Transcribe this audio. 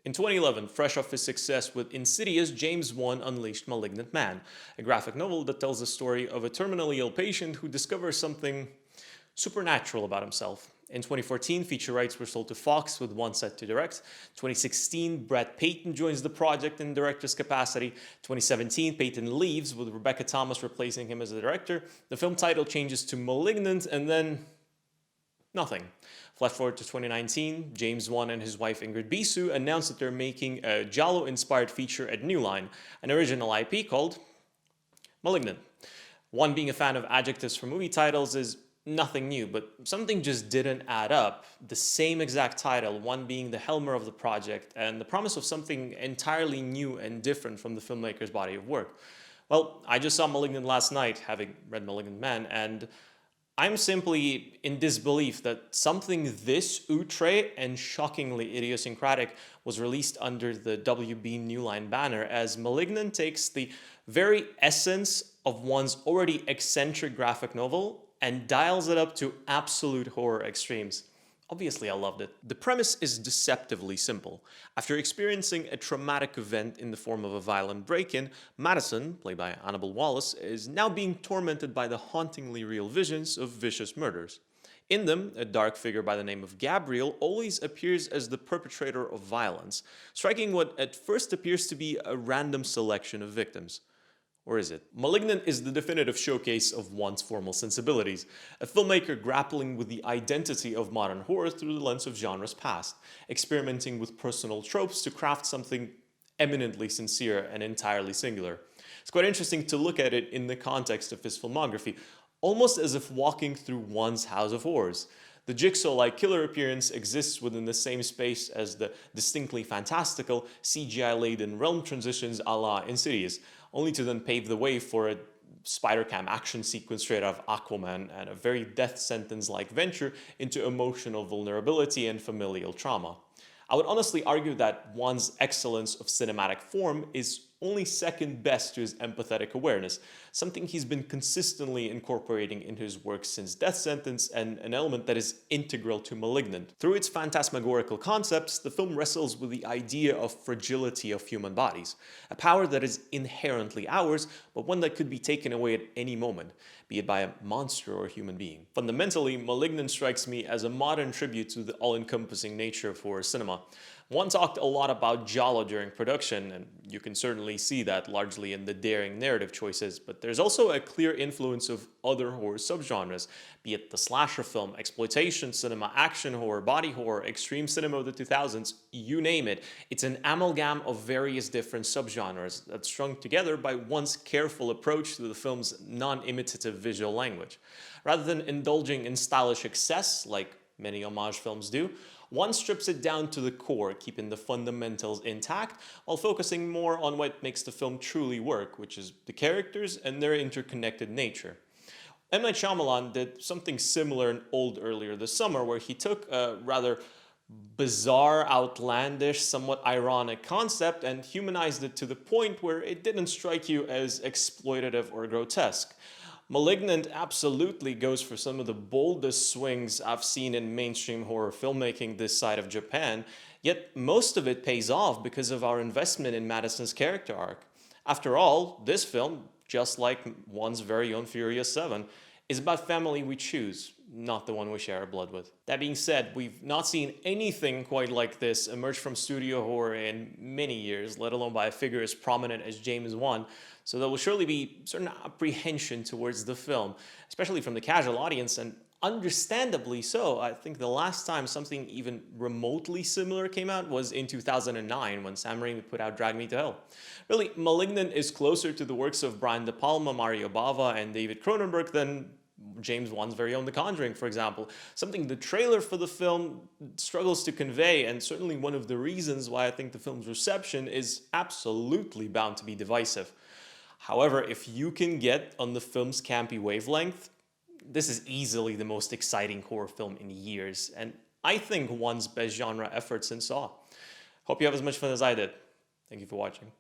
In 2011, fresh off his success with Insidious, James Wan unleashed Malignant Man, a graphic novel that tells the story of a terminally ill patient who discovers something supernatural about himself. In 2014, feature rights were sold to Fox with Wan set to direct. 2016, Brad Peyton joins the project in director's capacity. 2017, Peyton leaves with Rebecca Thomas replacing him as the director. The film title changes to Malignant and then nothing. Flash forward to 2019, James Wan and his wife Ingrid Bisu announced that they're making a Giallo-inspired feature at New Line, an original IP called Malignant. Wan being a fan of adjectives for movie titles is nothing new, but something just didn't add up. The same exact title, one being the helmer of the project, and the promise of something entirely new and different from the filmmaker's body of work. Well, I just saw Malignant last night, having read Malignant Man, and I'm simply in disbelief that something this outre and shockingly idiosyncratic was released under the WB New Line banner, as Malignant takes the very essence of one's already eccentric graphic novel and dials it up to absolute horror extremes. Obviously, I loved it. The premise is deceptively simple. After experiencing a traumatic event in the form of a violent break-in, Madison, played by Annabelle Wallis, is now being tormented by the hauntingly real visions of vicious murders. In them, a dark figure by the name of Gabriel always appears as the perpetrator of violence, striking what at first appears to be a random selection of victims. Or is it? Malignant is the definitive showcase of Wan's formal sensibilities, a filmmaker grappling with the identity of modern horror through the lens of genre's past, experimenting with personal tropes to craft something eminently sincere and entirely singular. It's quite interesting to look at it in the context of his filmography, almost as if walking through Wan's house of horrors. The Jigsaw-like killer appearance exists within the same space as the distinctly fantastical, CGI-laden realm transitions a la Insidious, only to then pave the way for a Spider-Cam action sequence straight out of Aquaman and a very death sentence-like venture into emotional vulnerability and familial trauma. I would honestly argue that Wan's excellence of cinematic form is only second best to his empathetic awareness, something he's been consistently incorporating into his work since Death Sentence, and an element that is integral to Malignant. Through its phantasmagorical concepts, the film wrestles with the idea of fragility of human bodies, a power that is inherently ours, but one that could be taken away at any moment, be it by a monster or a human being. Fundamentally, Malignant strikes me as a modern tribute to the all-encompassing nature of horror cinema. One talked a lot about Giallo during production, and you can certainly see that largely in the daring narrative choices, but there's also a clear influence of other horror subgenres, be it the slasher film, exploitation cinema, action horror, body horror, extreme cinema of the 2000s, you name it. It's an amalgam of various different subgenres that's strung together by one's careful approach to the film's non-imitative visual language. Rather than indulging in stylish excess, like many homage films do, one strips it down to the core, keeping the fundamentals intact, while focusing more on what makes the film truly work, which is the characters and their interconnected nature. M. Night Shyamalan did something similar in Old earlier this summer, where he took a rather bizarre, outlandish, somewhat ironic concept and humanized it to the point where it didn't strike you as exploitative or grotesque. Malignant absolutely goes for some of the boldest swings I've seen in mainstream horror filmmaking this side of Japan, yet most of it pays off because of our investment in Madison's character arc. After all, this film, just like Wan's very own Furious 7, is about family we choose, not the one we share our blood with. That being said, we've not seen anything quite like this emerge from studio horror in many years, let alone by a figure as prominent as James Wan, so there will surely be certain apprehension towards the film, especially from the casual audience, and understandably so. I think the last time something even remotely similar came out was in 2009 when Sam Raimi put out Drag Me to Hell. Really, Malignant is closer to the works of Brian De Palma, Mario Bava, and David Cronenberg than James Wan's very own The Conjuring, for example. Something the trailer for the film struggles to convey, and certainly one of the reasons why I think the film's reception is absolutely bound to be divisive. However, if you can get on the film's campy wavelength, this is easily the most exciting horror film in years, and I think Wan's best genre effort since Saw. Hope you have as much fun as I did. Thank you for watching.